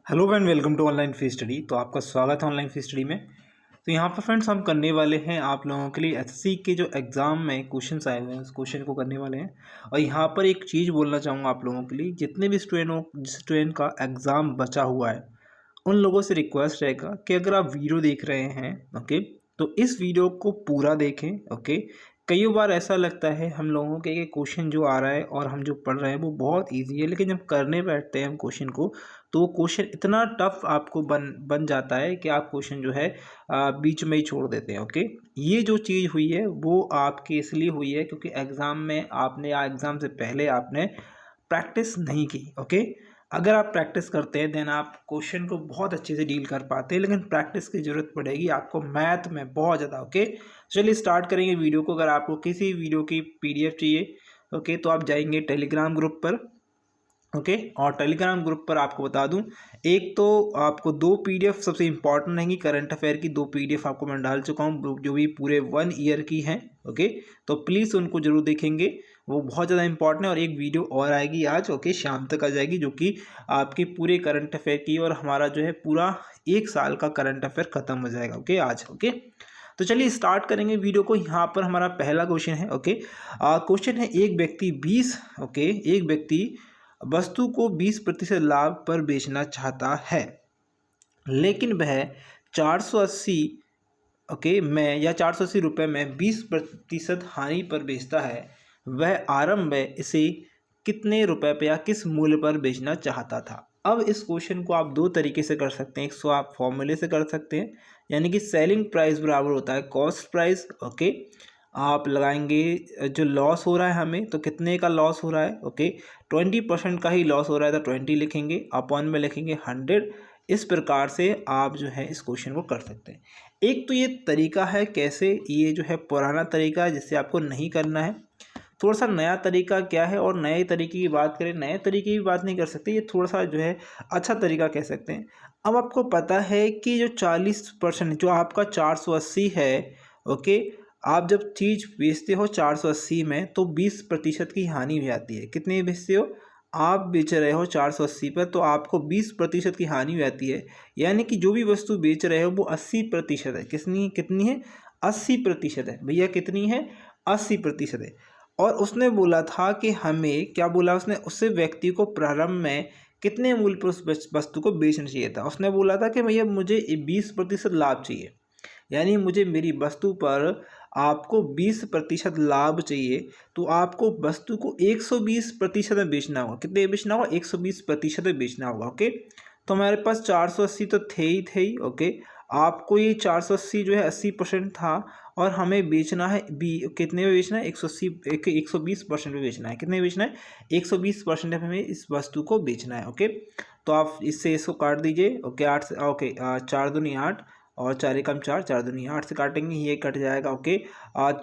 Hello and welcome to online fee study. तो आपका स्वागत है ऑनलाइन फी स्टडी में। तो यहाँ पर फ्रेंड्स हम करने वाले हैं आप लोगों के लिए एसएससी के जो एग्ज़ाम में क्वेश्चंस आए हुए हैं उस क्वेश्चन को करने वाले हैं। और यहाँ पर एक चीज़ बोलना चाहूँगा आप लोगों के लिए, जितने भी स्टूडेंट का एग्ज़ाम बचा हुआ है उन लोगों से रिक्वेस्ट रहेगा कि अगर आप वीडियो देख रहे हैं ओके, तो इस वीडियो को पूरा देखें ओके। कई बार ऐसा लगता है हम लोगों के कि क्वेश्चन जो आ रहा है और हम जो पढ़ रहे हैं वो बहुत इजी है, लेकिन जब करने बैठते हैं हम क्वेश्चन को तो वो क्वेश्चन इतना टफ आपको बन जाता है कि आप क्वेश्चन जो है बीच में ही छोड़ देते हैं ओके। ये जो चीज़ हुई है वो आपकी इसलिए हुई है क्योंकि एग्ज़ाम में आपने या एग्ज़ाम से पहले आपने प्रैक्टिस नहीं की ओके। अगर आप प्रैक्टिस करते हैं देन आप क्वेश्चन को बहुत अच्छे से डील कर पाते हैं, लेकिन प्रैक्टिस की ज़रूरत पड़ेगी आपको मैथ में बहुत ज़्यादा ओके। चलिए स्टार्ट करेंगे वीडियो को। अगर आपको किसी वीडियो की पीडीएफ चाहिए ओके तो आप जाएंगे टेलीग्राम ग्रुप पर ओके। और टेलीग्राम ग्रुप पर आपको बता दूं, एक तो आपको दो पीडीएफ सबसे इंपॉर्टेंट रहेंगी करंट अफेयर की, दो पीडीएफ आपको मैं डाल चुका हूं जो भी पूरे 1 ईयर की हैं ओके। तो प्लीज़ उनको जरूर देखेंगे, वो बहुत ज़्यादा इंपॉर्टेंट है। और एक वीडियो और आएगी आज ओके, शाम तक आ जाएगी, जो कि आपकी पूरे करंट अफेयर की और हमारा जो है पूरा 1 साल का करंट अफेयर ख़त्म हो जाएगा ओके आज ओके। तो चलिए स्टार्ट करेंगे वीडियो को। यहाँ पर हमारा पहला क्वेश्चन है ओके। क्वेश्चन है एक व्यक्ति 20 ओके, एक व्यक्ति वस्तु को 20% लाभ पर बेचना चाहता है, लेकिन वह 480 ओके में या 480 रुपये में 20% हानि पर बेचता है। वह आरंभ में इसे कितने रुपए पे या किस मूल्य पर बेचना चाहता था। अब इस क्वेश्चन को आप दो तरीके से कर सकते हैं। एक सो आप फॉर्मूले से कर सकते हैं, यानी कि सेलिंग प्राइस बराबर होता है कॉस्ट प्राइस ओके। आप लगाएंगे जो लॉस हो रहा है हमें, तो कितने का लॉस हो रहा है ओके, 20% का ही लॉस हो रहा है तो 20 लिखेंगे, अपॉन में लिखेंगे 100। इस प्रकार से आप जो है इस क्वेश्चन को कर सकते हैं। एक तो ये तरीका है कैसे, ये जो है पुराना तरीका है जिससे आपको नहीं करना है। थोड़ा सा नया तरीका क्या है, और नए तरीके की बात करें, नए तरीके की बात नहीं कर सकते, ये थोड़ा सा जो है अच्छा तरीका कह सकते हैं। अब आपको पता है कि जो 40% जो आपका 480 है ओके, आप जब चीज़ बेचते हो 480 में तो 20% की हानि हो जाती है। कितने बेचते हो आप, बेच रहे हो 480 पर, तो आपको 20% की हानि हो जाती है। यानी कि जो भी वस्तु बेच रहे हो वो 80% है। कितनी है 80% है भैया, कितनी है 80% है। और उसने बोला था कि हमें क्या बोला उसने, उससे व्यक्ति को प्रारंभ में कितने मूल्य पर उस वस्तु को बेचना चाहिए था। उसने बोला था कि भैया मुझे 20% लाभ चाहिए, यानी मुझे मेरी वस्तु पर आपको 20% लाभ चाहिए, तो आपको वस्तु को 120% में बेचना होगा। कितने बेचना होगा 120% में बेचना होगा ओके। तो हमारे पास 480 तो थे ही ओके। आपको ये 480 जो है 80% था, और हमें बेचना है कितने में बेचना है 120% में बेचना है। कितने में बेचना है 120% में हमें इस वस्तु को बेचना है ओके। तो आप इससे इसको काट दीजिए ओके, 8 से ओके, 4 दूनी 8 और 4 एकम 4, 4 दूनी 8 से काटेंगे, ये कट जाएगा ओके।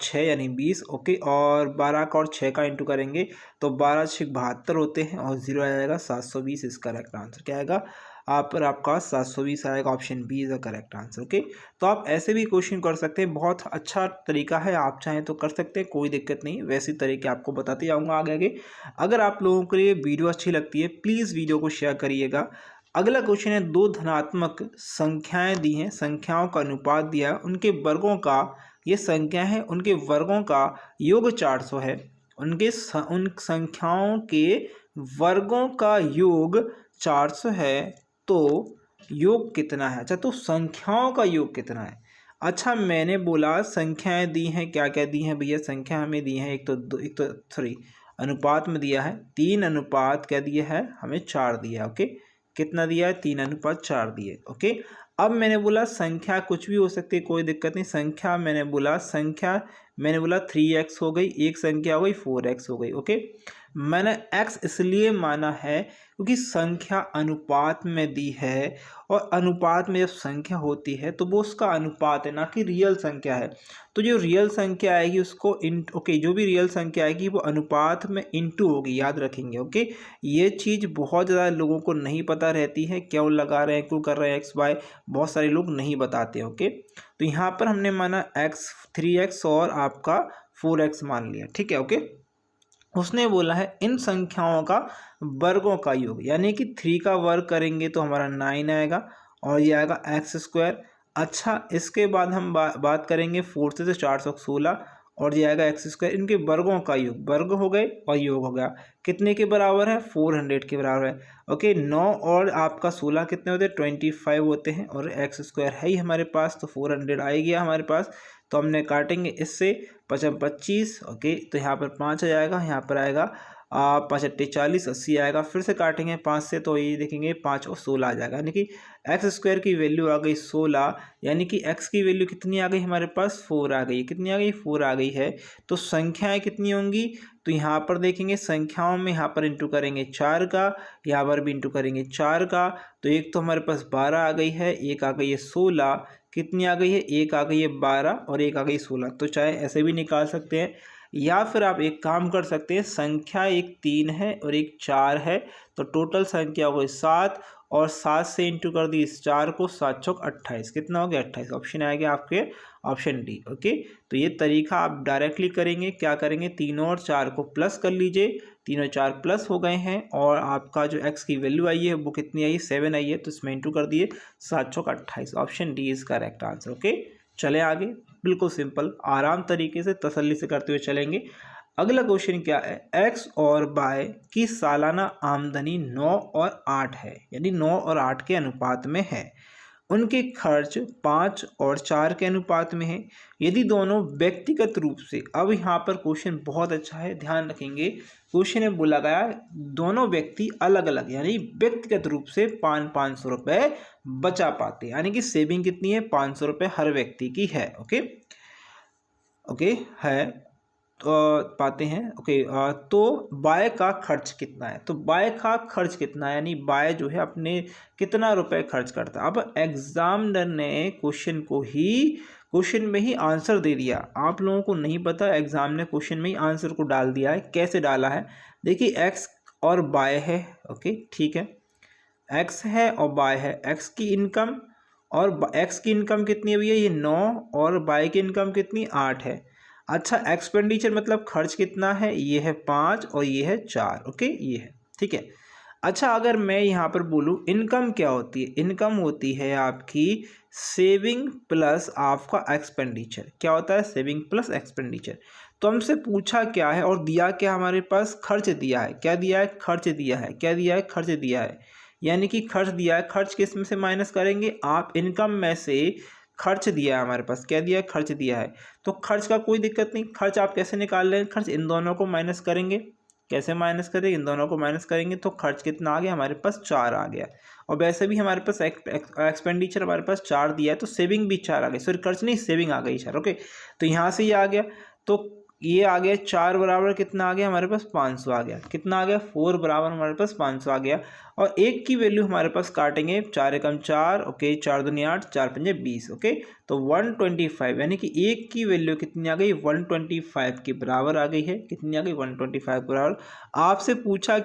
6 यानी 20 ओके, और 12 का और 6 का इंटू करेंगे तो 12 6 72 होते हैं, और 0 आ जाएगा 720। इसका करेक्ट आंसर क्या आएगा आप पर, आपका 720 आएगा। Option B is the correct answer okay. तो आप ऐसे भी क्वेश्चन कर सकते हैं, बहुत अच्छा तरीका है, आप चाहें तो कर सकते हैं, कोई दिक्कत नहीं। वैसे तरीके आपको बताते जाऊँगा आगे आगे। अगर आप लोगों के लिए वीडियो अच्छी लगती है प्लीज़ वीडियो को शेयर करिएगा। अगला क्वेश्चन है, दो धनात्मक संख्याएं दी हैं, संख्याओं का अनुपात दिया है, उनके वर्गों का, ये संख्या है उनके वर्गों का योग 400 है। उन संख्याओं के वर्गों का योग 400 है, तो योग कितना है। अच्छा, तो संख्याओं का योग कितना है। अच्छा, मैंने बोला संख्याएं दी हैं, क्या क्या दी हैं भैया, संख्या हमें दी है, एक तो सॉरी अनुपात में दिया है 3 अनुपात क्या दिया है हमें 4 दिया ओके। कितना दिया है 3 अनुपात 4 दिए ओके। अब मैंने बोला संख्या कुछ भी हो सकती है, कोई दिक्कत नहीं। संख्या मैंने बोला 3x हो गई, एक संख्या हो गई 4x हो गई ओके। मैंने x इसलिए माना है क्योंकि संख्या अनुपात में दी है, और अनुपात में जब संख्या होती है तो वो उसका अनुपात है, ना कि रियल संख्या है। तो जो रियल संख्या आएगी उसको ओके, जो भी रियल संख्या आएगी वो अनुपात में इंटू होगी, याद रखेंगे ओके। ये चीज़ बहुत ज़्यादा लोगों को नहीं पता रहती है, क्यों लगा रहे हैं, क्यों कर रहे हैं एक्स वाई, बहुत सारे लोग नहीं बताते ओके। तो यहाँ पर हमने माना x 3x और आपका 4x मान लिया, ठीक है ओके। उसने बोला है इन संख्याओं का वर्गों का योग, यानी कि 3 का वर्ग करेंगे तो हमारा 9 आएगा और ये आएगा एक्स स्क्वायर। अच्छा, इसके बाद हम बात करेंगे 4 से 416 और ये आएगा एक्स स्क्वायर। इनके वर्गों का योग, वर्ग हो गए और योग हो गया, कितने के बराबर है? 400 के बराबर है। ओके, 9 और आपका 16 कितने होते हैं? 25 होते हैं और एक्स स्क्वायर है ही हमारे पास, तो 400 आ गया हमारे पास। तो हमने काटेंगे इससे 25। ओके, तो यहाँ पर 5 आ जाएगा, यहाँ पर आएगा 5 अट्ठे 40, 80 आएगा। फिर से काटेंगे 5 से तो ये देखेंगे 5 और 16 आ जाएगा, यानी कि एक्स स्क्वायर की वैल्यू आ गई 16, यानी कि एक्स की वैल्यू कितनी आ गई हमारे पास? 4 आ गई। कितनी आ गई? 4 आ गई है। तो संख्याएं कितनी होंगी? तो यहाँ पर देखेंगे संख्याओं में यहाँ पर इंटू करेंगे 4 का, यहाँ पर भी इंटू करेंगे 4 का, तो एक तो हमारे पास 12 आ गई है, एक आ गई है 16, कितनी आ गई है? एक आ गई है 12 और एक आ गई 16। तो चाहे ऐसे भी निकाल सकते हैं या फिर आप एक काम कर सकते हैं, संख्या एक 3 है और एक 4 है, तो टोटल संख्या हो गई 7 और 7 से इंटू कर दी इस 4 को, 7 चौक 28, कितना हो गया? 28। ऑप्शन आएगा आपके ऑप्शन डी। ओके, तो ये तरीका आप डायरेक्टली करेंगे, क्या करेंगे? 3 और 4 को प्लस कर लीजिए, 3 और 4 प्लस हो गए हैं और आपका जो एक्स की वैल्यू आई है वो कितनी आई है? 7 आई है, तो इसमें इंटू कर दिए, 7 चौक 28। Option D is correct answer. Okay, चले आगे, बिल्कुल सिंपल आराम तरीके से तसल्ली से करते हुए चलेंगे। अगला क्वेश्चन क्या है? एक्स और वाई की सालाना आमदनी 9 और 8 है, यानी 9 और 8 के अनुपात में है। उनके खर्च 5 और 4 के अनुपात में है। यदि दोनों व्यक्तिगत रूप से, अब यहाँ पर क्वेश्चन बहुत अच्छा है, ध्यान रखेंगे। क्वेश्चन में बोला गया दोनों व्यक्ति अलग अलग, यानी व्यक्तिगत रूप से 500 रुपये बचा पाते, यानी कि सेविंग कितनी है? 500 रुपये हर व्यक्ति की है। ओके ओके है, तो पाते हैं। ओके, तो बाय का खर्च कितना है? तो बाय का खर्च कितना है, यानी बाय जो है अपने कितना रुपए खर्च करता है। अब एग्जामिनर ने क्वेश्चन में ही आंसर दे दिया, आप लोगों को नहीं पता, एग्जाम ने क्वेश्चन में ही आंसर को डाल दिया है। कैसे डाला है? देखिए, एक्स और बाय है। ओके, ठीक है, एक्स है और बाय है। एक्स की इनकम और एक्स की इनकम कितनी है भैया? ये 9 और बाय की इनकम कितनी? 8 है। अच्छा, एक्सपेंडिचर मतलब खर्च कितना है? ये है 5 और ये है 4। ओके, ये है, ठीक है। अच्छा, अगर मैं यहाँ पर बोलूँ इनकम क्या होती है? इनकम होती है आपकी सेविंग प्लस आपका एक्सपेंडिचर। क्या होता है? Saving plus expenditure. तो हमसे पूछा क्या है और दिया क्या हमारे पास? खर्च दिया है। क्या दिया है? खर्च दिया है। क्या दिया है? खर्च दिया है, यानी कि खर्च दिया है। खर्च किस में से माइनस करेंगे? आप इनकम में से खर्च दिया है हमारे पास। क्या दिया है? खर्च दिया है। तो खर्च का कोई दिक्कत नहीं, खर्च आप कैसे निकाल रहे हैं? खर्च इन दोनों को माइनस करेंगे। कैसे माइनस करेंगे? इन दोनों को माइनस करेंगे तो खर्च कितना आ गया हमारे पास? 4 आ गया। और वैसे भी हमारे पास एक्सपेंडिचर हमारे पास 4 दिया है, तो सेविंग भी 4 आ गई। सॉरी, खर्च नहीं, सेविंग आ गई 4। ओके, तो यहाँ से ये आ गया, तो ये आ गया 4 बराबर कितना आ गया हमारे पास? 500 आ गया। कितना आ गया? 4 बराबर हमारे पास 500 आ गया। और एक की वैल्यू हमारे पास काटेंगे, 4 एकम 4, ओके, 4 दूनी 8, 4 पंजे 20। ओके, तो 125, यानी कि एक की वैल्यू कितनी आ गई? 125 के बराबर आ गई है। कितनी आ गई? 125 के बराबर। आपसे पूछा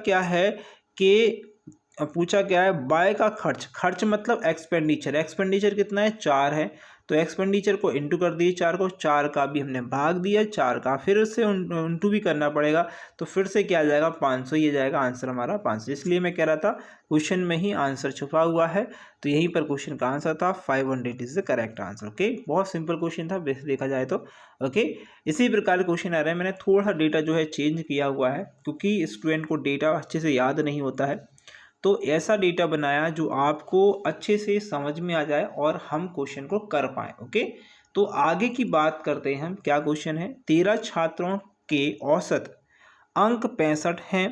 क्या है बाय का खर्च। खर्च मतलब एक्सपेंडिचर। एक्सपेंडिचर कितना है? 4 है, तो एक्सपेंडिचर को इंटू कर दिए 4 को, 4 का भी हमने भाग दिया 4 का, फिर उससे इंटू भी करना पड़ेगा, तो फिर से क्या आ जाएगा? 500। ये जाएगा आंसर हमारा 500। इसलिए मैं कह रहा था क्वेश्चन में ही आंसर छुपा हुआ है, तो यहीं पर क्वेश्चन का आंसर था 500 is the correct answer. Okay, बहुत सिंपल क्वेश्चन था वैसे देखा जाए तो। ओके, इसी प्रकार क्वेश्चन आ रहा है। मैंने थोड़ा सा डेटा जो है चेंज किया हुआ है, क्योंकि स्टूडेंट को डेटा अच्छे से याद नहीं होता है, तो ऐसा डेटा बनाया जो आपको अच्छे से समझ में आ जाए और हम क्वेश्चन को कर पाए। ओके, तो आगे की बात करते हैं हम। क्या क्वेश्चन है? 13 छात्रों के औसत अंक 65 हैं।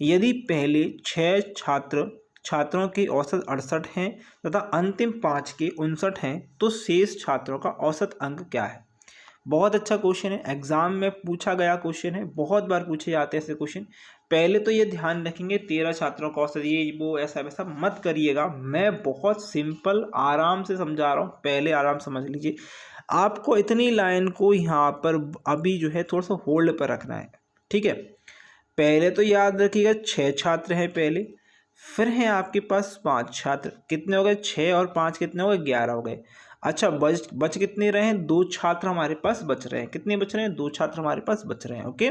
यदि पहले 6 छात्रों के औसत 68 हैं तथा अंतिम 5 के 59 हैं, तो शेष छात्रों का औसत अंक क्या है? बहुत अच्छा क्वेश्चन है, एग्जाम में पूछा गया क्वेश्चन है, बहुत बार पूछे जाते हैं ऐसे क्वेश्चन। पहले तो ये ध्यान रखेंगे 13 छात्रों का औसत, ये वो ऐसा वैसा मत करिएगा, मैं बहुत सिंपल आराम से समझा रहा हूँ, पहले आराम समझ लीजिए। आपको इतनी लाइन को यहाँ पर अभी जो है थोड़ा सा होल्ड पर रखना है, ठीक है। पहले तो याद रखिएगा 6 छात्र हैं पहले, फिर हैं आपके पास 5 छात्र, कितने हो गए? 6 और 5 कितने हो गए? 11 हो गए। अच्छा, बच कितने रहे हैं? 2 छात्र हमारे पास बच रहे हैं। कितने बच रहे हैं? 2 छात्र हमारे पास बच रहे हैं। ओके,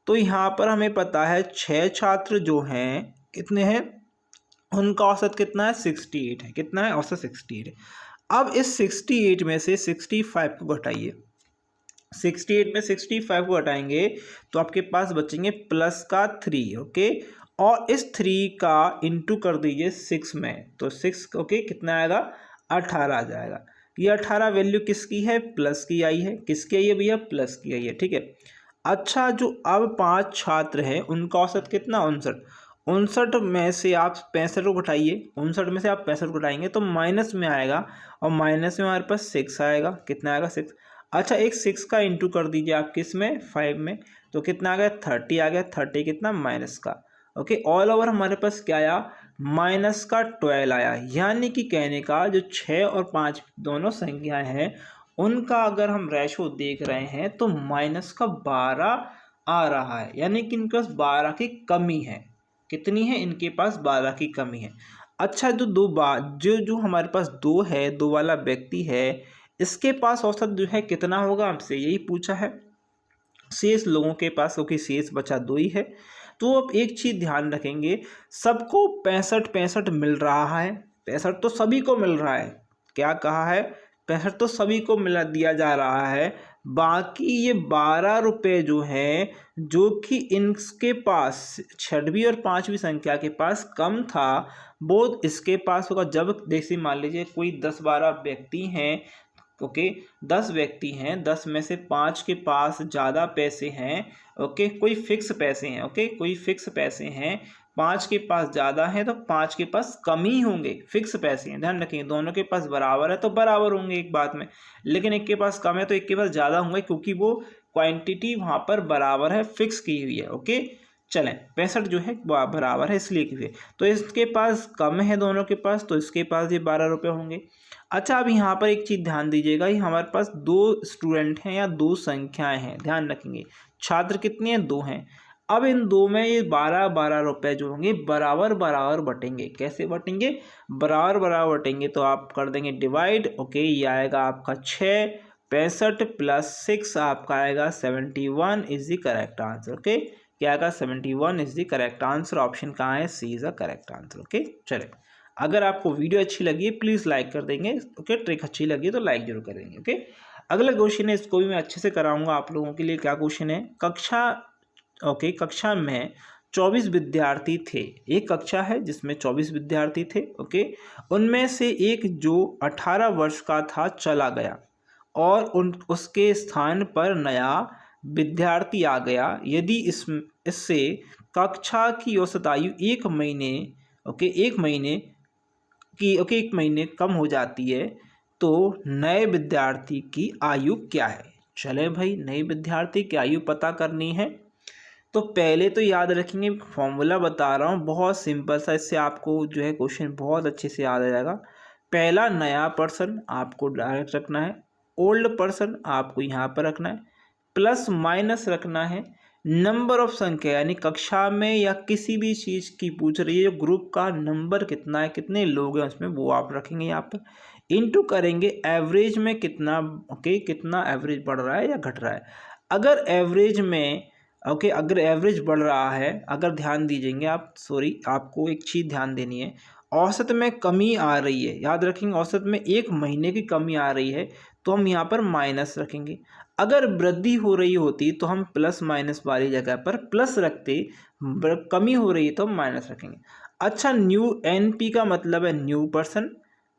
तो यहाँ पर हमें पता है 6 छात्र जो हैं कितने हैं, उनका औसत कितना है 68 है। कितना है औसत 68 है। अब इस 68 में से 65 को घटाइए, 68 में 65 को हटाएंगे तो आपके पास बचेंगे प्लस का 3। ओके, और इस 3 का इंटू कर दीजिए 6 में, तो 6 ओके कितना आएगा 18 आ जाएगा। ये 18 वैल्यू किसकी है, प्लस की आई है। किसकी आई है भैया, प्लस की आई है। ठीक है। अच्छा, जो अब 5 छात्र हैं उनका औसत कितना 59, 59 में से आप 65 को घटाइए, 59 में से आप 65 को घटाएंगे तो माइनस में आएगा, और माइनस में हमारे पास 6 आएगा। कितना आएगा 6। अच्छा, एक 6 का इंटू कर दीजिए आप किस में 5 में, तो कितना आ गया 30 आ गया। 30 कितना माइनस का। ओके, ऑल ओवर हमारे पास क्या आया, माइनस का 12 आया। यानी कि कहने का जो 6 और 5 दोनों संख्याएं हैं उनका अगर हम रेशो देख रहे हैं तो माइनस का 12 आ रहा है। यानी कि इनके पास 12 की कमी है। कितनी है, इनके पास 12 की कमी है। अच्छा, जो जो हमारे पास 2 है, 2 वाला व्यक्ति है, इसके पास औसत जो है कितना होगा, हमसे यही पूछा है। शेष लोगों के पास, क्योंकि शेष बचा 2 ही है। तो अब एक चीज़ ध्यान रखेंगे, सबको 65 मिल रहा है। 65 तो सभी को मिल रहा है। क्या कहा है, 65 तो सभी को मिला दिया जा रहा है। बाकी ये 12 रुपये जो है, जो कि इनके पास 6वीं और 5वीं संख्या के पास कम था, वो इसके पास होगा। जब जैसे मान लीजिए कोई 10-12 व्यक्ति हैं, ओके 10 व्यक्ति हैं, 10 में से 5 के पास ज़्यादा पैसे हैं। ओके, कोई फिक्स पैसे हैं। ओके, कोई फिक्स पैसे हैं, 5 के पास ज़्यादा हैं तो 5 के पास कम ही होंगे। फिक्स पैसे हैं, ध्यान रखेंगे। दोनों के पास बराबर है तो बराबर होंगे एक बात में, लेकिन एक के पास कम है तो एक के पास ज़्यादा होंगे, क्योंकि वो क्वांटिटी वहाँ पर बराबर है, फिक्स की हुई है। ओके, चलें 65 जो है बराबर है इसलिए की हुई है। तो इसके पास कम है दोनों के पास, तो इसके पास ये 12 रुपये होंगे। अच्छा, अब यहाँ पर एक चीज़ ध्यान दीजिएगा, ये हमारे पास 2 स्टूडेंट हैं या 2 संख्याएं हैं। ध्यान रखेंगे, छात्र कितने हैं, 2 हैं। अब इन 2 में ये 12-12 रुपये जो होंगे बराबर बराबर बटेंगे। कैसे बटेंगे, बराबर बराबर बटेंगे। तो आप कर देंगे डिवाइड। ओके, ये आएगा आपका 6, 65 प्लस 6 आपका आएगा 71 is the correct answer. Okay, क्या आएगा 71 is the correct answer. Option कहाँ है, C is the correct answer. Okay, चले। अगर आपको वीडियो अच्छी लगी है प्लीज़ लाइक कर देंगे। ओके, ट्रिक अच्छी लगी तो लाइक जरूर करेंगे। ओके, अगला क्वेश्चन है, इसको भी मैं अच्छे से कराऊंगा आप लोगों के लिए। क्या क्वेश्चन है, कक्षा में 24 विद्यार्थी थे। एक कक्षा है जिसमें 24 विद्यार्थी थे। ओके, उनमें से एक जो 18 वर्ष का था चला गया और उसके स्थान पर नया विद्यार्थी आ गया। यदि इससे कक्षा की औसत आयु 1 महीने एक महीने कम हो जाती है तो नए विद्यार्थी की आयु क्या है। चले भाई, नए विद्यार्थी की आयु पता करनी है। तो पहले तो याद रखेंगे, फॉर्मूला बता रहा हूँ बहुत सिंपल सा, इससे आपको जो है क्वेश्चन बहुत अच्छे से याद आ जाएगा। पहला, नया पर्सन आपको डायरेक्ट रखना है, ओल्ड पर्सन आपको यहाँ पर रखना है, प्लस माइनस रखना है, नंबर ऑफ संख्या यानी कक्षा में या किसी भी चीज़ की पूछ रही है, ग्रुप का नंबर कितना है, कितने लोग हैं उसमें, वो आप रखेंगे यहाँ पर। इनटू करेंगे एवरेज में कितना, कितना एवरेज बढ़ रहा है या घट रहा है। अगर एवरेज में अगर एवरेज बढ़ रहा है, अगर ध्यान दीजिएंगे आप, आपको एक चीज़ ध्यान देनी है, औसत में कमी आ रही है, याद रखेंगे औसत में 1 महीने की कमी आ रही है तो हम यहाँ पर माइनस रखेंगे। अगर वृद्धि हो रही होती तो हम प्लस माइनस वाली जगह पर प्लस रखते, कमी हो रही है तो हम माइनस रखेंगे। अच्छा, न्यू NP का मतलब है न्यू पर्सन,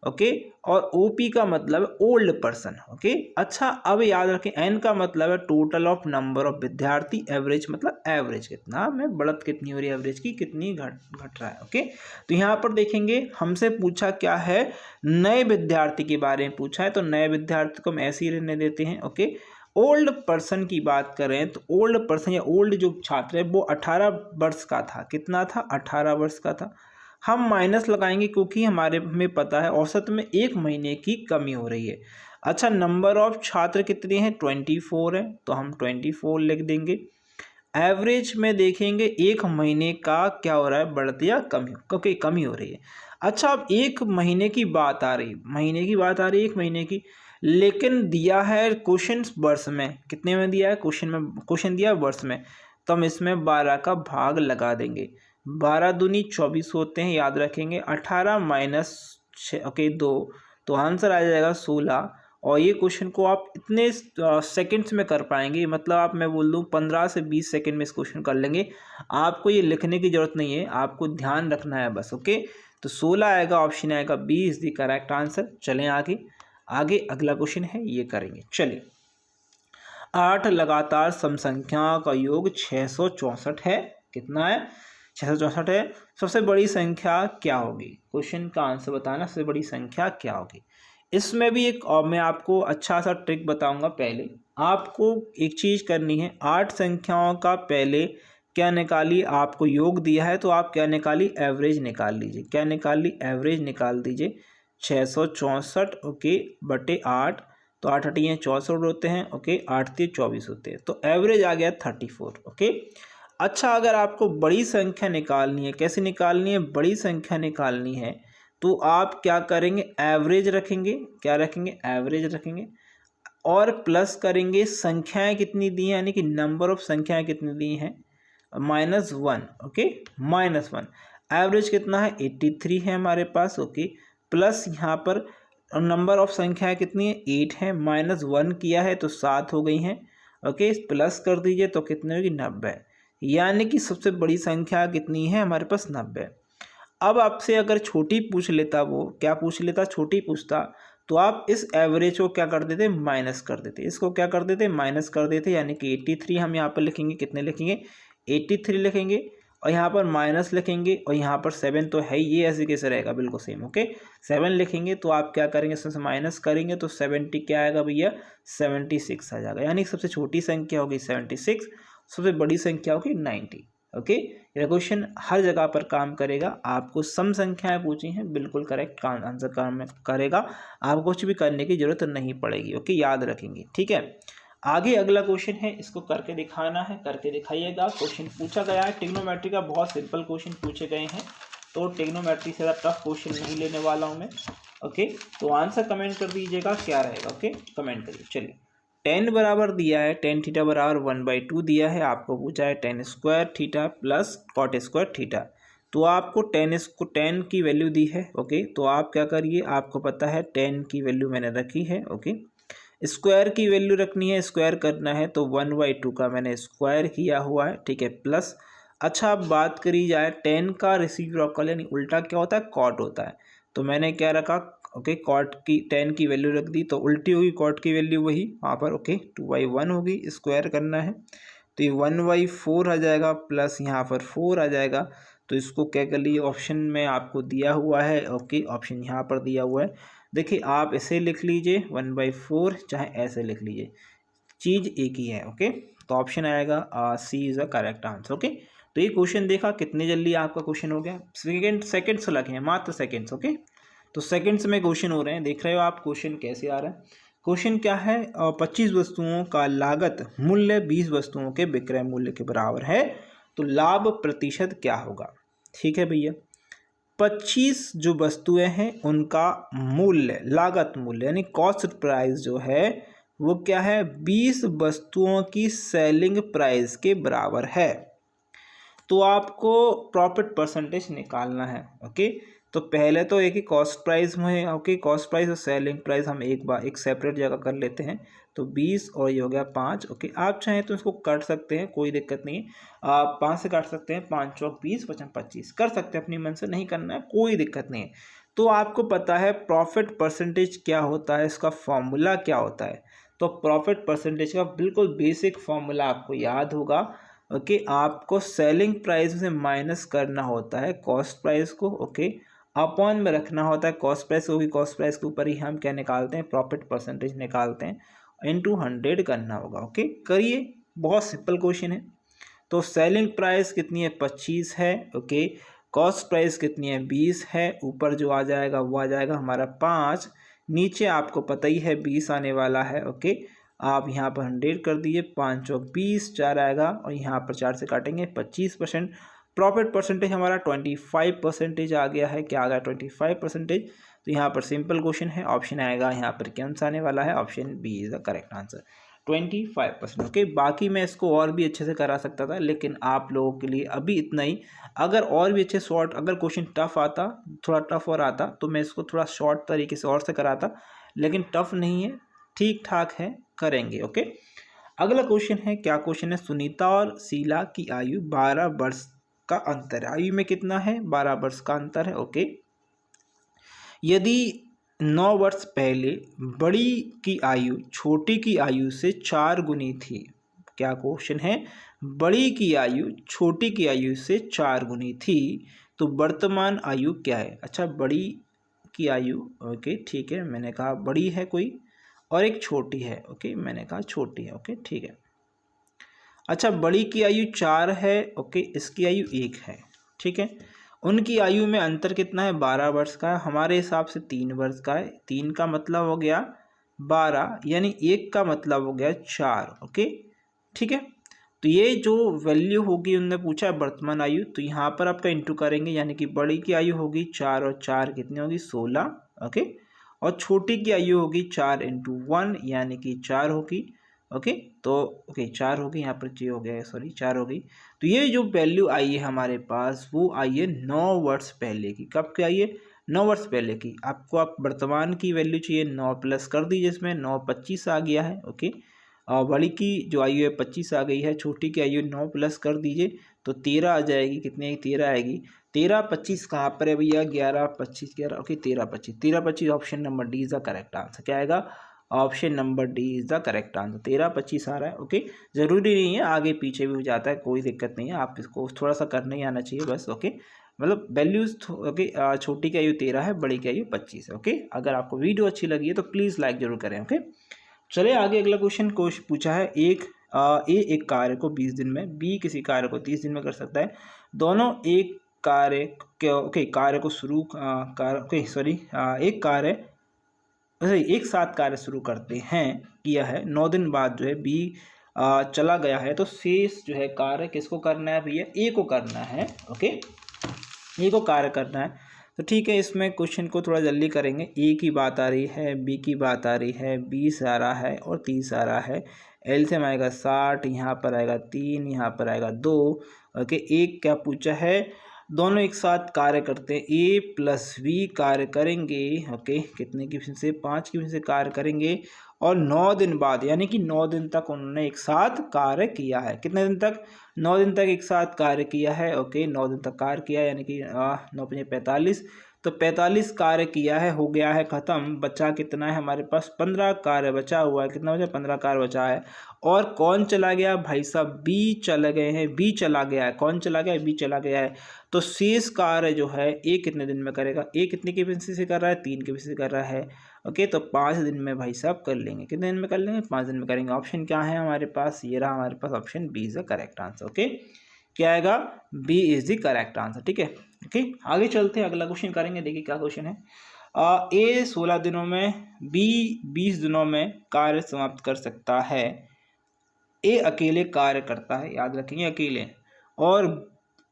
ओके, और OP का मतलब है ओल्ड पर्सन। ओके, अच्छा अब याद रखें, N का मतलब है टोटल ऑफ नंबर ऑफ विद्यार्थी, एवरेज मतलब एवरेज कितना में बढ़त कितनी हो रही है, एवरेज की कितनी घट रहा है। ओके, तो यहाँ पर देखेंगे हमसे पूछा क्या है, नए विद्यार्थी के बारे में पूछा है, तो नए विद्यार्थी को हम ऐसे ही रहने देते हैं। ओके, ओल्ड पर्सन की बात करें तो ओल्ड पर्सन या ओल्ड जो छात्र है वो 18 वर्ष का था। कितना था, 18 वर्ष का था। हम माइनस लगाएंगे क्योंकि हमें पता है औसत में 1 महीने की कमी हो रही है। अच्छा, नंबर ऑफ छात्र कितने हैं, 24 है, तो हम 24 लिख देंगे। एवरेज में देखेंगे 1 महीने का क्या हो रहा है, बढ़ती या कमी, क्योंकि कमी हो रही है। अच्छा, अब 1 महीने की बात आ रही है, 1 महीने की, लेकिन दिया है क्वेश्चन वर्ष में। कितने में दिया है, क्वेश्चन दिया है वर्ष में, तो हम इसमें 12 का भाग लगा देंगे। 12 दूनी 24 होते हैं, याद रखेंगे। 18 माइनस 2, तो आंसर आ जाएगा 16। और ये क्वेश्चन को आप इतने सेकंड्स में कर पाएंगे, मतलब आप मैं बोल दूँ 15 से 20 सेकंड में इस क्वेश्चन कर लेंगे। आपको ये लिखने की ज़रूरत नहीं है, आपको ध्यान रखना है बस। ओके, तो 16 आएगा, ऑप्शन आएगा B is the correct answer. चलें आगे। आगे अगला क्वेश्चन है, ये करेंगे। चलिए, 8 लगातार सम संख्याओं का योग 664 है। कितना है? 664 है। सबसे बड़ी संख्या क्या होगी? क्वेश्चन का आंसर बताना, सबसे बड़ी संख्या क्या होगी। इसमें भी एक और मैं आपको अच्छा सा ट्रिक बताऊंगा। पहले आपको एक चीज़ करनी है, 8 संख्याओं का पहले क्या निकालिए, आपको योग दिया है तो आप क्या निकालिए, एवरेज निकाल लीजिए। क्या निकाल ली? एवरेज निकाल दीजिए। 664 ओके बटे 8, तो 8 8 64 होते हैं। ओके, 8 3 24 होते हैं, तो एवरेज आ गया 34। ओके, अच्छा, अगर आपको बड़ी संख्या निकालनी है, कैसे निकालनी है? बड़ी संख्या निकालनी है तो आप क्या करेंगे, एवरेज रखेंगे। क्या रखेंगे? एवरेज रखेंगे, और प्लस करेंगे संख्याएं कितनी दी हैं, यानी कि नंबर ऑफ संख्याएं कितनी दी हैं, -1। ओके, -1। एवरेज कितना है? 83 है हमारे पास। ओके, प्लस यहाँ पर नंबर ऑफ संख्याएं कितनी है? 8 है। -1 किया है तो 7 हो गई हैं। ओके, प्लस कर दीजिए तो कितनी होगी? 90। यानी कि सबसे बड़ी संख्या कितनी है हमारे पास? 90। अब आपसे अगर छोटी पूछ लेता, वो क्या पूछ लेता? छोटी पूछता, तो आप इस एवरेज को क्या कर देते? माइनस कर देते। इसको क्या कर देते? माइनस कर देते। यानी कि 83 हम यहाँ पर लिखेंगे। कितने लिखेंगे? 83 लिखेंगे, और यहाँ पर माइनस लिखेंगे, और यहाँ पर 7 तो है, ये ऐसे कैसे रहेगा? बिल्कुल सेम। ओके, 7 लिखेंगे तो आप क्या करेंगे? इसमें से माइनस करेंगे तो 70 क्या आएगा भैया? 76 आ जाएगा। यानी सबसे छोटी संख्या होगी 76, सबसे बड़ी संख्या होगी 90। ओके, ये क्वेश्चन हर जगह पर काम करेगा। आपको सम संख्याएं पूछी हैं, बिल्कुल करेक्ट आंसर काम करेगा। आपको कुछ भी करने की जरूरत नहीं पड़ेगी। ओके, याद रखेंगे। ठीक है, आगे अगला क्वेश्चन है, इसको करके दिखाना है, करके दिखाइएगा। क्वेश्चन पूछा गया है ट्रिग्नोमेट्री का, बहुत सिंपल क्वेश्चन पूछे गए हैं, तो ट्रिग्नोमेट्री से ज़्यादा टफ क्वेश्चन नहीं लेने वाला हूँ मैं। ओके, तो आंसर कमेंट कर दीजिएगा क्या रहेगा। ओके, कमेंट करिए। चलिए, tan बराबर दिया है, tan थीटा बराबर 1/2 दिया है। आपको पूछा है tan square theta plus cot square theta, तो आपको tan की वैल्यू दी है। ओके, तो आप क्या करिए, आपको पता है tan की वैल्यू मैंने रखी है। ओके, स्क्वायर की वैल्यू रखनी है, स्क्वायर करना है, तो 1/2 का मैंने स्क्वायर किया हुआ है। ठीक है, प्लस अच्छा, अब बात करी जाए tan का रेसिप्रोकल यानी उल्टा क्या होता है? कॉट होता है। तो मैंने क्या रखा? ओके, कॉट की tan की वैल्यू रख दी, तो उल्टी होगी कॉट की वैल्यू वही वहाँ पर। ओके, 2/1 होगी, स्क्वायर करना है तो ये 1/4 आ जाएगा, प्लस यहाँ पर 4 आ जाएगा। तो इसको क्या कर लिए, ऑप्शन में आपको दिया हुआ है। ओके, ऑप्शन यहाँ पर दिया हुआ है। देखिए, आप ऐसे लिख लीजिए 1/4, चाहे ऐसे लिख लीजिए, चीज़ एक ही है। ओके, तो ऑप्शन आएगा C is the correct answer. Okay, तो ये क्वेश्चन देखा कितने जल्दी आपका क्वेश्चन हो गया। सेकेंड्स लगे, मात्र सेकेंड्स। ओके, तो सेकंड्स में क्वेश्चन हो रहे हैं, देख रहे हो आप क्वेश्चन कैसे आ रहा है। क्वेश्चन क्या है? 25 वस्तुओं का लागत मूल्य 20 वस्तुओं के विक्रय मूल्य के बराबर है, तो लाभ प्रतिशत क्या होगा? ठीक है भैया, 25 जो वस्तुएं हैं उनका मूल्य, लागत मूल्य यानी कॉस्ट प्राइस जो है वो क्या है? 20 वस्तुओं की सेलिंग प्राइस के बराबर है। तो आपको प्रॉफिट परसेंटेज निकालना है। ओके, तो पहले तो एक ही कॉस्ट प्राइस में। ओके, कॉस्ट प्राइस और सेलिंग प्राइस हम एक सेपरेट जगह कर लेते हैं। तो 20 और ये हो गया 5। ओके, आप चाहें तो इसको काट सकते हैं, कोई दिक्कत नहीं है। आप 5 से काट सकते हैं, 5 चौक 20, 55 25 कर सकते हैं, अपनी मन से नहीं करना है, कोई दिक्कत नहीं है। तो आपको पता है प्रॉफिट परसेंटेज क्या होता है, इसका फॉर्मूला क्या होता है। तो प्रॉफिट परसेंटेज का बिल्कुल बेसिक फॉर्मूला आपको याद होगा। ओके, आपको सेलिंग प्राइस से माइनस करना होता है कॉस्ट प्राइस को। ओके, अपॉन में रखना होता है कॉस्ट प्राइस को, कॉस्ट प्राइस के ऊपर ही हम क्या निकालते हैं? प्रॉफिट परसेंटेज निकालते हैं, इनटू 100 करना होगा। ओके, करिए, बहुत सिंपल क्वेश्चन है। तो सेलिंग प्राइस कितनी है? 25 है। ओके, कॉस्ट प्राइस कितनी है? 20 है। ऊपर जो आ जाएगा वो आ जाएगा हमारा 5, नीचे आपको पता ही है 20 आने वाला है। ओके, आप यहाँ पर 100 कर दिए, 5 चौक 20, 4 आएगा, और यहाँ पर 4 से काटेंगे 25%। प्रॉफिट परसेंटेज हमारा 25% आ गया है। क्या आ गया? 25%। तो यहाँ पर सिंपल क्वेश्चन है, ऑप्शन आएगा यहाँ पर क्या आंसर आने वाला है? Option B is the correct answer. 25%। Okay, बाकी मैं इसको और भी अच्छे से करा सकता था, लेकिन आप लोगों के लिए अभी इतना ही। अगर और भी अच्छे शॉर्ट, अगर क्वेश्चन टफ आता, थोड़ा टफ और आता, तो मैं इसको थोड़ा शॉर्ट तरीके से और से कराता, लेकिन टफ नहीं है, ठीक ठाक है, करेंगे। ओके, अगला क्वेश्चन है, क्या क्वेश्चन है, सुनीता और शीला की आयु 12 वर्ष का अंतर है। आयु में कितना है, 12 वर्ष का अंतर है। ओके, यदि 9 वर्ष पहले बड़ी की आयु छोटी की आयु से 4 गुनी थी। क्या क्वेश्चन है, बड़ी की आयु छोटी की आयु से 4 गुनी थी, तो वर्तमान आयु क्या है। अच्छा, बड़ी की आयु, ओके ठीक है, मैंने कहा बड़ी है कोई और एक छोटी है। ओके, मैंने कहा छोटी है। ओके ठीक है। अच्छा, बड़ी की आयु 4 है, ओके, इसकी आयु 1 है, ठीक है। उनकी आयु में अंतर कितना है, 12 वर्ष का है, हमारे हिसाब से 3 वर्ष का है। 3 का मतलब हो गया 12, यानी 1 का मतलब हो गया 4। ओके ठीक है, तो ये जो वैल्यू होगी, उन्होंने पूछा है वर्तमान आयु, तो यहाँ पर आपका इंटू करेंगे, यानी कि बड़ी की आयु होगी 4 और 4 कितनी होगी, 16। ओके, और छोटी की आयु होगी 4 × 1, यानी कि 4 होगी। ओके, तो ओके 4 होगी, यहाँ पर 6 हो गया, सॉरी 4 हो गई। तो ये जो वैल्यू आई है हमारे पास, वो आई है 9 वर्ष पहले की। कब की आई है, 9 वर्ष पहले की। आपको आप वर्तमान की वैल्यू चाहिए, 9 प्लस कर दीजिए, इसमें 9 25 आ गया है। ओके, और बड़ी की जो आयु है 25 आ गई है, छोटी की आयु 9 प्लस कर दीजिए तो 13 आ जाएगी। कितनी आएगी, 13 आएगी। 13 25 कहाँ पर है भैया, 11 25 11, okay 13 25, 13 25 option number D is the correct answer. क्या आएगा, option number D is the correct answer. 13 25 आ रहा है। ओके, ज़रूरी नहीं है आगे पीछे भी हो जाता है, कोई दिक्कत नहीं है, आप इसको थोड़ा सा करने ही आना चाहिए बस। ओके, मतलब वैल्यूज, ओके, छोटी की आयु 13 है, बड़ी की आयु 25 है। ओके, अगर आपको वीडियो अच्छी लगी है तो प्लीज़ लाइक जरूर करें। ओके, चलिए आगे अगला क्वेश्चन पूछा है, एक कार्य को 20 दिन में, बी किसी कार्य को 30 दिन में कर सकता है। दोनों एक कार्य को शुरू एक साथ कार्य शुरू करते हैं, किया है। 9 दिन बाद जो है बी चला गया है, तो शेष जो है कार्य किसको करना है भैया, ए को करना है। ओके, ए को कार्य करना है। तो ठीक है, इसमें क्वेश्चन को थोड़ा जल्दी करेंगे। ए की बात आ रही है, बी की बात आ रही है, 20 आ रहा है और 30 आ रहा है। एलसीएम आएगा 60, यहाँ पर आएगा 3, यहाँ पर आएगा 2। ओके, एक क्या पूछा है, दोनों एक साथ कार्य करते हैं, ए प्लस बी कार्य करेंगे। ओके, कितने की फिर से, 5 की फिर से कार्य करेंगे, और 9 दिन बाद, यानी कि 9 दिन तक उन्होंने एक साथ कार्य किया है। कितने दिन तक, 9 दिन तक एक साथ कार्य किया है। ओके, 9 दिन तक कार्य किया, यानी कि 9 × 45, तो 45 कार्य किया है, हो गया है खत्म। बचा कितना है हमारे पास, 15 कार्य बचा हुआ है। कितना बचा, 15 कार्य बचा है। और कौन चला गया भाई साहब, बी चले गए हैं, बी चला गया है। कौन चला गया है, बी चला गया है। तो शेष कार्य जो है ए कितने दिन में करेगा, ए कितने की एफिशिएंसी से कर रहा है, 3 की एफिशिएंसी से कर रहा है। ओके, तो 5 दिन में भाई साहब कर लेंगे। कितने दिन में कर लेंगे, 5 दिन में करेंगे। ऑप्शन क्या है हमारे पास, ये रहा हमारे पास, option B is the correct answer. Okay, क्या आएगा, B is the correct answer. ठीक है, ओके, आगे चलते हैं, अगला क्वेश्चन करेंगे। देखिए क्या क्वेश्चन है, ए 16 दिनों में, बी 20 दिनों में कार्य समाप्त कर सकता है। ए अकेले कार्य करता है, याद रखेंगे अकेले, और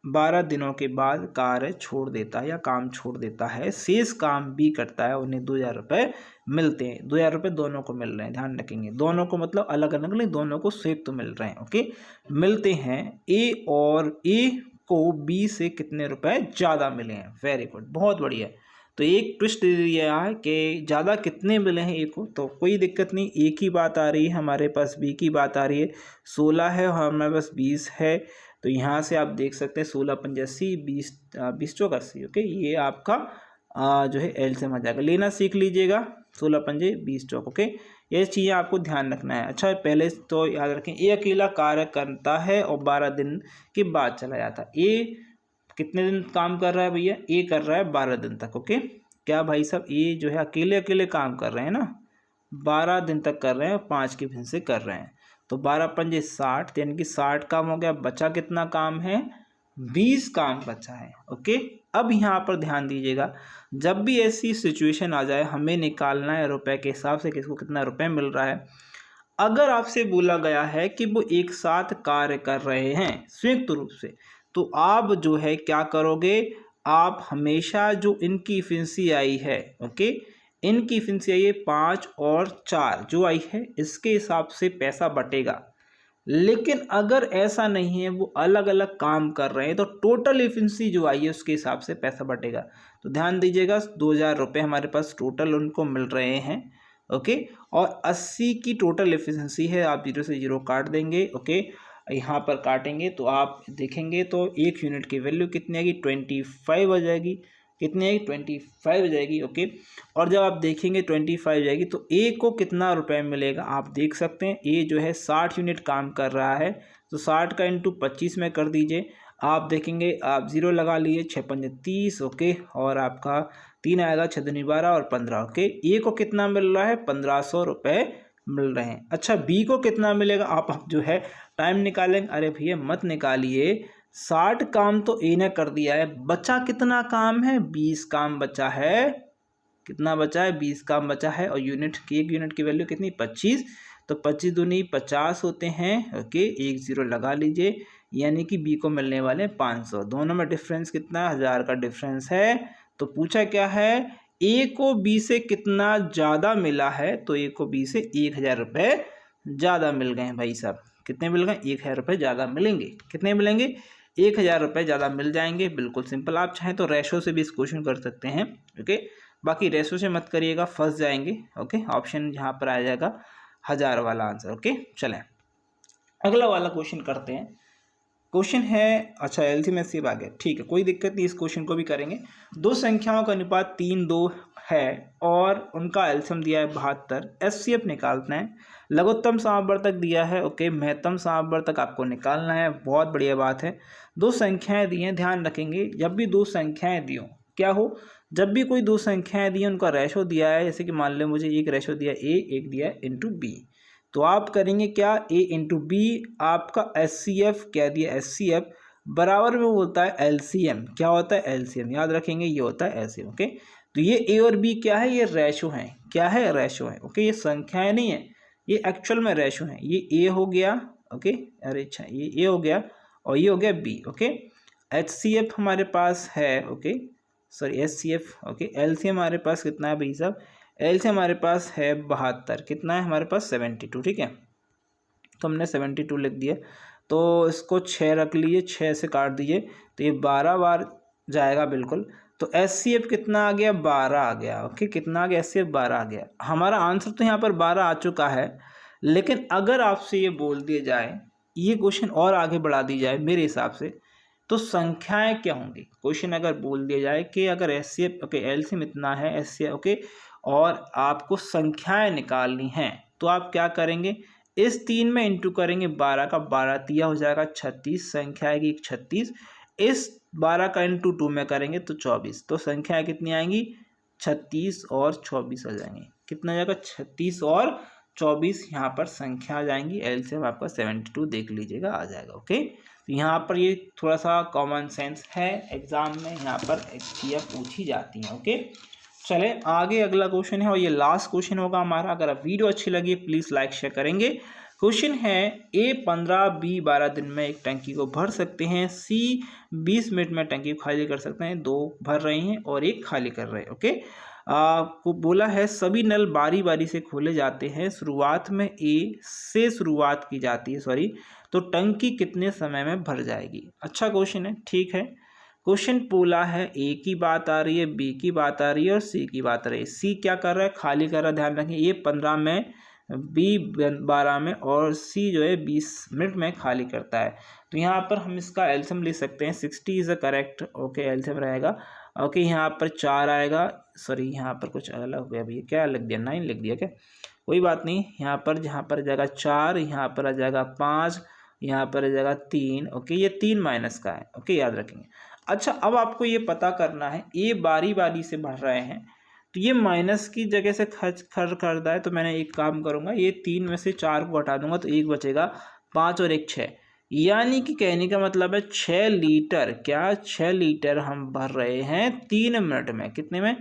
12 दिनों के बाद कार्य छोड़ देता है या काम छोड़ देता है। शेष काम बी करता है, उन्हें 2000 रुपये मिलते हैं। 2000 रुपये दोनों को मिल रहे हैं, ध्यान रखेंगे, दोनों को मतलब अलग अलग नहीं, दोनों को सेम तो मिल रहे हैं। ओके, मिलते हैं ए, और ए को बी से कितने रुपए ज़्यादा मिले हैं। वेरी गुड, बहुत बढ़िया। तो एक ट्विस्ट दे दिया है कि ज़्यादा कितने मिले हैं ए को, तो कोई दिक्कत नहीं, ए की बात आ रही है हमारे पास, बी की बात आ रही है। 16 है और हमारे पास 20 है, तो यहाँ से आप देख सकते हैं 16 × 5 = 20, 20 चौक 80। ओके, ये आपका जो है एलसीएम आ जाएगा, लेना सीख लीजिएगा। 16 × 5 = 20 चौक। ओके, ये चीज़ें आपको ध्यान रखना है। अच्छा, पहले तो याद रखें, ए अकेला कार्य करता है और 12 दिन के बाद चला जाता है। ए कितने दिन काम कर रहा है भैया, ए कर रहा है 12 दिन तक। ओके, क्या भाई साहब, ए जो है अकेले अकेले काम कर रहे हैं ना, 12 दिन तक कर रहे हैं, 5 की फिर से कर रहे हैं, तो 12 × 5 = 60, यानी कि 60 काम हो गया। बचा कितना काम है, 20 काम बचा है। ओके, अब यहाँ पर ध्यान दीजिएगा, जब भी ऐसी सिचुएशन आ जाए, हमें निकालना है रुपए के हिसाब से किसको कितना रुपए मिल रहा है। अगर आपसे बोला गया है कि वो एक साथ कार्य कर रहे हैं संयुक्त रूप से, तो आप जो है क्या करोगे, आप हमेशा जो इनकी एफिशिएंसी आई है, ओके, इनकी इफिशिएंसी आई है 5 और 4 जो आई है इसके हिसाब से पैसा बटेगा। लेकिन अगर ऐसा नहीं है, वो अलग अलग काम कर रहे हैं, तो टोटल इफिशिएंसी जो आई है उसके हिसाब से पैसा बटेगा। तो ध्यान दीजिएगा 2000 रुपये हमारे पास टोटल उनको मिल रहे हैं। ओके, और 80 की टोटल इफिशिएंसी है। आप 0 से 0 काट देंगे। ओके, यहाँ पर काटेंगे तो आप देखेंगे तो एक यूनिट की वैल्यू कितनी आएगी, 25 हो जाएगी। कितनी आएगी, 25 हो जाएगी। ओके, और जब आप देखेंगे 25 हो जाएगी तो ए को कितना रुपए मिलेगा, आप देख सकते हैं ए जो है 60 यूनिट काम कर रहा है, तो 60 का इंटू 25 में कर दीजिए। आप देखेंगे, आप 0 लगा लीजिए, 6 पंजे 30। ओके, और आपका 3 आएगा, 6 दूनी 12 और 15। ओके, ए को कितना मिल रहा है, 1500 रुपये मिल रहे हैं। अच्छा, बी को कितना मिलेगा, आप जो है टाइम निकालेंगे। अरे भैया मत निकालिए, 60 काम तो ए ने कर दिया है, बचा कितना काम है, 20 काम बचा है। कितना बचा है, 20 काम बचा है। और यूनिट की, एक यूनिट की वैल्यू कितनी, 25। तो 25 दूनी 50 होते हैं। ओके, 1 0 लगा लीजिए, यानी कि बी को मिलने वाले 500। दोनों में डिफरेंस कितना, 1000 का डिफरेंस है। तो पूछा क्या है, ए को बी से कितना ज़्यादा मिला है, तो ए को बी से 1000 रुपये ज़्यादा मिल गए हैं भाई साहब। कितने मिल गए, 1000 रुपये ज़्यादा मिलेंगे। कितने मिलेंगे, 1000 रुपये ज़्यादा मिल जाएंगे। बिल्कुल सिंपल, आप चाहें तो रेशो से भी इस क्वेश्चन कर सकते हैं। ओके, बाकी रेशो से मत करिएगा, फंस जाएंगे। ओके, ऑप्शन यहाँ पर आ जाएगा 1000 वाला आंसर। ओके, चलें अगला वाला क्वेश्चन करते हैं। क्वेश्चन है, अच्छा एलसीएम एचसीएफ आ गया, ठीक है, कोई दिक्कत नहीं, इस क्वेश्चन को भी करेंगे। दो संख्याओं का अनुपात 3:2 है और उनका एलसीएम दिया है 72। एचसीएफ निकालना है। लघुत्तम समावर्तक दिया है। ओके, महत्तम समावर्तक आपको निकालना है। बहुत बढ़िया बात है। दो संख्याएं दी हैं, ध्यान रखेंगे जब भी दो संख्याएं दी हो, क्या हो, जब भी कोई दो संख्याएं दी हैं उनका रेशो दिया है, जैसे कि मान लो मुझे एक रेशो दिया ए, एक दिया है इंटू बी, तो आप करेंगे क्या, ए इंटू बी। आपका एचसीएफ क्या दिया, एचसीएफ बराबर में होता है एलसीएम। क्या होता है, एलसीएम, याद रखेंगे ये होता है एलसीएम। ओके, तो ये ए और बी क्या है, ये रेशो है। क्या है, रेशो है। ओके, ये संख्याएं नहीं है, ये एक्चुअल में रेशो है। ये ए हो गया। ओके, अरे अच्छा, ये ए हो गया और ये हो गया बी। ओके, एचसीएफ हमारे पास है। Okay, sorry HCF. Okay, LCM हमारे पास कितना है भाई साहब, एल से हमारे पास है 72। कितना है हमारे पास, 72। ठीक है, तो हमने 72 लिख दिया। तो इसको 6 रख लीजिए, 6 से काट दीजिए, तो ये 12 बार जाएगा बिल्कुल। तो एचसीएफ कितना आ गया, 12 आ गया। ओके, कितना आ गया, एचसीएफ 12 आ गया। हमारा आंसर तो यहाँ पर 12 आ चुका है। लेकिन अगर आपसे ये बोल दिया जाए, ये क्वेश्चन और आगे बढ़ा दी जाए मेरे हिसाब से, तो संख्याएं क्या होंगी। क्वेश्चन अगर बोल दिया जाए कि अगर एचसीएफ, ओके, एलसीएम इतना है, एचसीएफ, ओके, और आपको संख्याएं निकालनी हैं, तो आप क्या करेंगे, इस 3 में इंटू करेंगे, 12 का 12 तिया हो जाएगा 36, संख्या आएगी 36। इस 12 का इंटू 2 में करेंगे तो 24। तो संख्याएं कितनी आएंगी, 36 और 24 आ जाएंगी। कितना जाएगा, 36 और 24 यहाँ पर संख्या आ जाएंगी। एलसीएम आपका 72 देख लीजिएगा आ जाएगा। ओके, तो यहाँ पर ये थोड़ा सा कॉमन सेंस है, एग्जाम में यहाँ पर चीज़ें पूछी जाती हैं। ओके, चले आगे, अगला क्वेश्चन है और ये लास्ट क्वेश्चन होगा हमारा। अगर आप वीडियो अच्छी लगी प्लीज़ लाइक शेयर करेंगे। क्वेश्चन है, ए 15 बी 12 दिन में एक टंकी को भर सकते हैं, सी 20 मिनट में टंकी को खाली कर सकते हैं। दो भर रहे हैं और एक खाली कर रहे हैं। ओके, को बोला है सभी नल बारी बारी से खोले जाते हैं, शुरुआत में ए से शुरुआत की जाती है, सॉरी, तो टंकी कितने समय में भर जाएगी। अच्छा क्वेश्चन है, ठीक है। क्वेश्चन बोला है ए की बात आ रही है, बी की बात आ रही है और सी की बात आ रही है। सी क्या कर रहा है, खाली कर रहा है। ध्यान रखें, ये 15 में, बी 12 में और सी जो है 20 मिनट में खाली करता है। तो यहाँ पर हम इसका एलसीएम ले सकते हैं, 60 is a correct. Okay, LCM रहेगा। ओके, यहाँ पर 4 आएगा, सॉरी यहाँ पर कुछ अलग हो गया भैया, क्या लिख दिया, 9 लिख दिया क्या, कोई बात नहीं। यहाँ पर जहाँ पर आ जाएगा 4, यहाँ पर आ जाएगा 5, यहाँ पर आ जाएगा 3। ओके, ये 3 माइनस का है। ओके, याद रखेंगे। अच्छा, अब आपको ये पता करना है, ये बारी बारी से बढ़ रहे हैं, तो ये माइनस की जगह से खर्च कर रहा है। तो मैंने एक काम करूँगा, ये 3 में से 4 को हटा दूंगा, तो एक बचेगा, 5 और 1 6, यानी कि कहने का मतलब है 6 लीटर, क्या 6 लीटर हम भर रहे हैं 3 मिनट में। कितने में,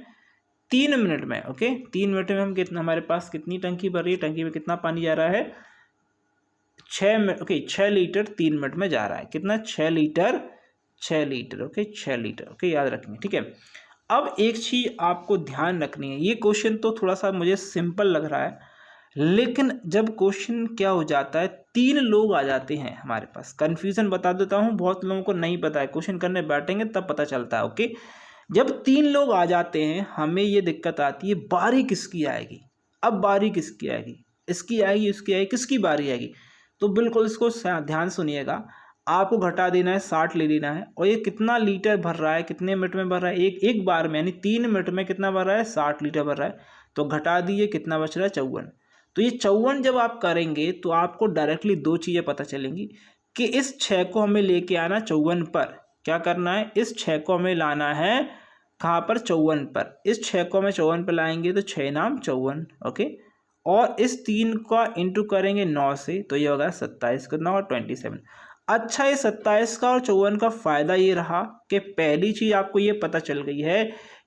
3 मिनट में। ओके, 3 मिनट में हम कितना, हमारे पास कितनी टंकी भर रही है, टंकी में कितना पानी जा रहा है, 6 ओके 6 लीटर 3 मिनट में जा रहा है। कितना, 6 litre, 6 litre. Okay, 6 litre. Okay, याद रखेंगे। ठीक है, अब एक चीज़ आपको ध्यान रखनी है, ये क्वेश्चन तो थोड़ा सा मुझे सिंपल लग रहा है, लेकिन जब क्वेश्चन क्या हो जाता है, 3 लोग आ जाते हैं हमारे पास। कन्फ्यूज़न बता देता हूँ, बहुत लोगों को नहीं पता है, क्वेश्चन करने बैठेंगे तब पता चलता है। ओके, जब 3 लोग आ जाते हैं हमें ये दिक्कत आती है, बारी किसकी आएगी। अब बारी किसकी आएगी, इसकी आएगी, उसकी आएगी, किसकी बारी आएगी। तो बिल्कुल इसको ध्यान सुनिएगा, आपको घटा देना है, 60 ले लेना है। और ये कितना लीटर भर रहा है, कितने मिनट में भर रहा है, एक बार में, यानी 3 मिनट में कितना भर रहा है, 60 लीटर भर रहा है। तो घटा दीजिए, कितना बच रहा है, 54। तो ये 54 जब आप करेंगे तो आपको डायरेक्टली 2 चीज़ें पता चलेंगी कि इस 6 को हमें लेके आना 54 पर। क्या करना है, इस 6 को हमें लाना है कहाँ पर, 54 पर। इस 6 को हमें 54 पर लाएंगे तो 6 नाम 54। ओके, और इस 3 का इंटू करेंगे 9 से, तो ये होगा 27 कितना और 27। अच्छा, ये 27 का और 54 का फ़ायदा ये रहा कि पहली चीज़ आपको ये पता चल गई है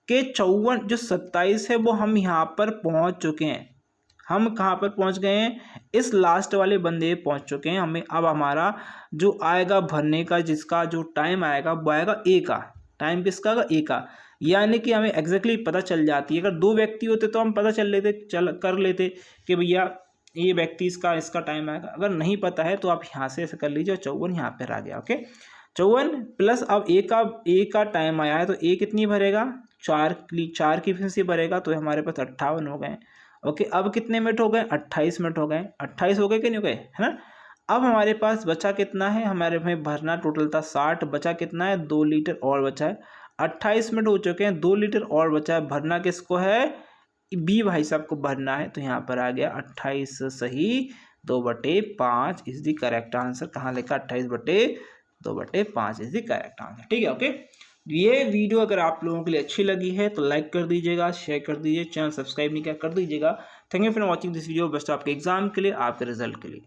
कि 54 जो 27 है वो हम यहाँ पर पहुँच चुके हैं। हम कहाँ पर पहुँच गए हैं, इस लास्ट वाले बंदे पहुँच चुके हैं। हमें अब हमारा जो आएगा भरने का, जिसका जो टाइम आएगा वो आएगा ए का। टाइम किसका आएगा, ए का। यानी कि हमें एग्जैक्टली पता चल जाती है। अगर 2 व्यक्ति होते तो हम पता कर लेते कि भैया ये व्यक्ति इसका टाइम आएगा। अगर नहीं पता है तो आप यहाँ से ऐसे कर लीजिए, 54 यहाँ पर आ गया। ओके, 54 प्लस अब ए का टाइम आया है तो ए कितनी भरेगा, 4 की फिर भरेगा, तो हमारे पास 58 हो गए। ओके, अब कितने मिनट हो गए, 28 मिनट हो गए। 28 हो गए कि नहीं हो गए, है ना। अब हमारे पास बचा कितना है, हमारे में भरना टोटल था 60, बचा कितना है, 2 लीटर और बचा है। 28 मिनट हो चुके हैं, 2 लीटर और बचा है। भरना किसको है, बी भाई साहब को भरना है। तो यहाँ पर आ गया 28 सही, 2/5 इज द करेक्ट आंसर। कहाँ लिखा, 28/2/5 इज द करेक्ट आंसर। ठीक है। ओके, ये वीडियो अगर आप लोगों के लिए अच्छी लगी है तो लाइक कर दीजिएगा, शेयर कर दीजिए, चैनल सब्सक्राइब नहीं किया कर दीजिएगा। Thank you for watching this video. Best आपके एग्जाम के लिए, आपके रिजल्ट के लिए।